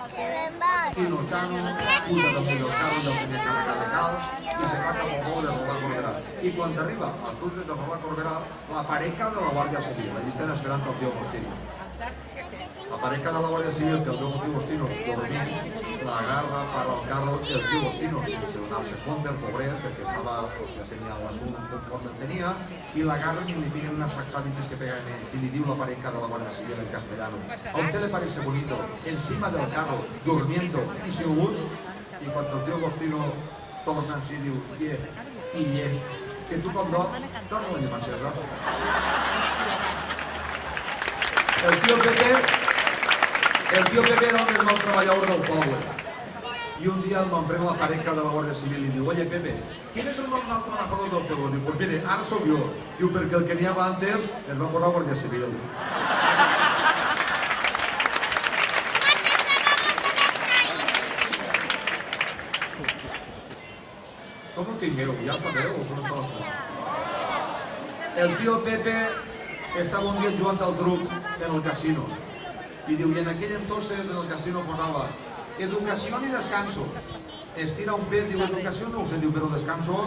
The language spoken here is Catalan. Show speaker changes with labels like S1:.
S1: Chino Chano puja del del carro del tenia carregat de calç i se va cap al pou de Roland Corberà. I quan arriba al cruce de Roland Corberà, la pareja de la Guàrdia Civil, allí estan esperant el tio Agostino. La pareja de la Guàrdia Civil, que el veu el tio Agostino dormint, la agarra, para el carro, i el tio Agostino, sense donar-se compte, el pobret, perquè estava, pues, ja tenia l'assunt conforme el tenia, i l'agarren i li piden unas saxadices que pegan ells, i li diu la pareja de la Guàrdia Civil en castellano: ¿a usted le parece bonito, encima del carro, durmiendo y sin luz? I quan el tio Agostino torna així, diu: i llet, que tu com docs, torna la llum encesa. El tío Pepe era un del mal treballador del poble. Y un día lo nombré la pareja de la Guardia Civil y digo: oye Pepe, ¿quién es el más mal trabajador del pueblo? Digo: pues mire, ahora soy yo. Digo: porque el que n'hi havia antes es va por la Guardia Civil. Com ho tingueu? Ja ho sabeu o com està l'estat? El tío Pepe estava un dia jugant al truc en el casino i diu, i en aquell entonces en el casino posava educació i descanso. Estira un pet, diu, educació no ho sé, diu, però descanso.